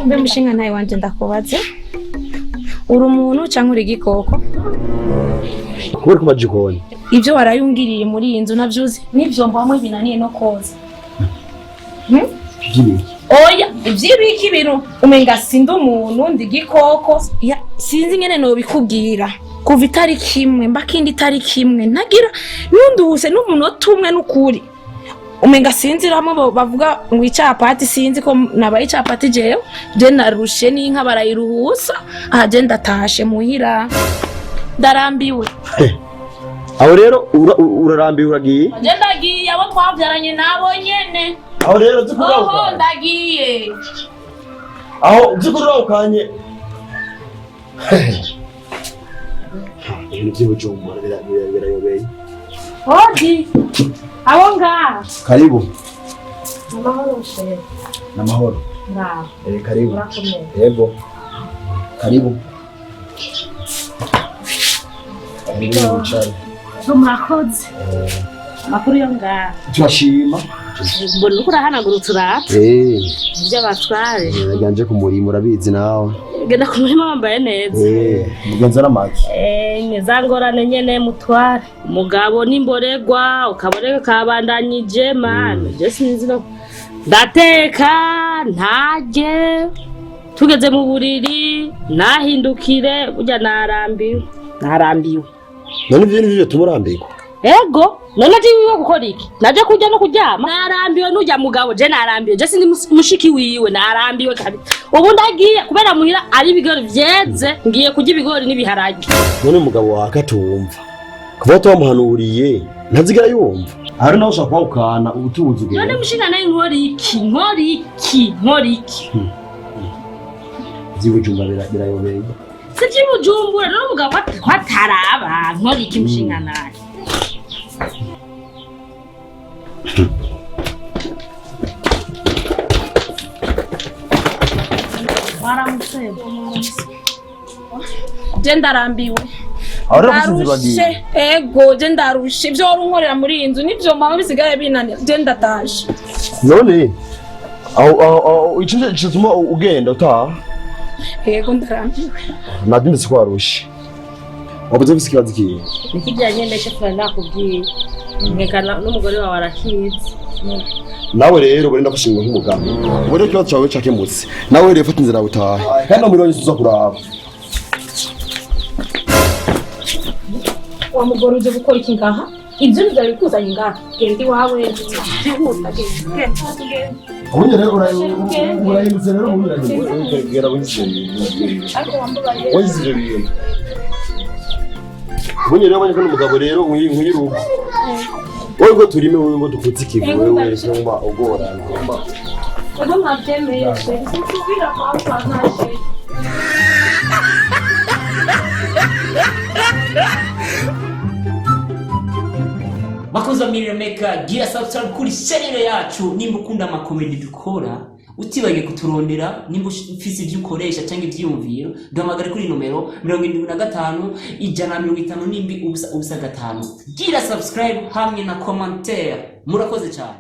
mbe mushinga ntaye wanje ndakubaze uri umuntu cyangwa uri igikoko kubera ko majikoni ibyo warayungiriye muri iyi nzu navyuzi nivyo mbamwe binaniye no koza oya ivyibiki ibintu umenga sindi umuntu ndi igikoko sinzi ngene no bikubwira kuva itariki imwe mbakindi itariki imwe ntagira nunduse n'umunota umwe n'ukuri umenga sinzi ramwe bavuga ngo icapati sinzi ko nabaye icapati jewe je narushe n'inka barayiruhusa aha je ndatashe muhira ndarambiwe aho rero urarambiwe uragiye je ndagiye abo twavyaranye nabo nyene aho rero zikugaruka oho ndagiye aho zikugaruka ibintu by'ubujumbura birayobeye Odi abo ngaha karibu amahoro shehe namahoro ngaha karibu urakomeye yego karibu murakoze amakuru yo ngaha turashima mbona uko urahanagurutse urata ibyo batware yanje ku murimo urabizi nawe genda ku murimo wambaye neza mugenza n'amaki neza ngorane nyene mutware umugabo n'imboregwa ukaboreka kabandanyije mana je sinzi no ndateka ntaje tugeze mu buriri nahindukire burya narambiwe none ibyo nivyo tumurambirwa ego none jiwe gukora iki naje kujya no kuryama narambiwe nujya mugabo je narambiwe je sindi mushiki wiwe narambiwe kabisa ubu ndagiye kubera muhira ari ibigori vyeze ngiye kujya ibigori n'ibiharage none umugabo waka atumva kuva twamuhanuriye ntazigera yumva hari naho ushaka kwawukana ubutunzi bwe none mushinga nayo nkori iki by'ubujumbura birayobeye sije bujumbura none umugabo kwataraba nkori iki mushinga nayo je ndarambiwe ndarushe ego je ndarushe ibyo wari unkorera muri iyi nzu nibyo mpamvu bisigaye binanira je ndatashe none aho icyo gituma ugenda utaha ego ndarambiwe nadinde ko warushe wabuze ufite ikibazo kiye nikijyanye n'icyo twari nakubwiye nkekana n'umugore wawe arakizi nawe rero bari ndafashingwa nk'umugabo ubu rero ikibazo cyawe cyakemutse nawe rero fata inzira utahe kandi muri wese uza kuraba wa mugore uje gukora iki ngaha ibyo nibyo bikuzanye ngaha genda iwawe byihuta genda ubundi rero urahindutse rero munyuranye wizije ibintu ubundi rero abanye ko n'umugabo rero nk'uyiruka wowe ngo turime wowe ngo dukutse ikivi wewe ngomba ugorana ngomba ego mwabyemeye sinzubira kwa ntaje Bakoze Miremeka gira subscribe kuri channel yacu nimba ukunda amakomedi dukora utibagiye kuturondera nimba ufise ibyo ukoresha cyangwa ibyiyumviro duhamagare kuri numero 75 150 nimbi ubusa 5 gira subscribe hamwe na commentaire murakoze cyane.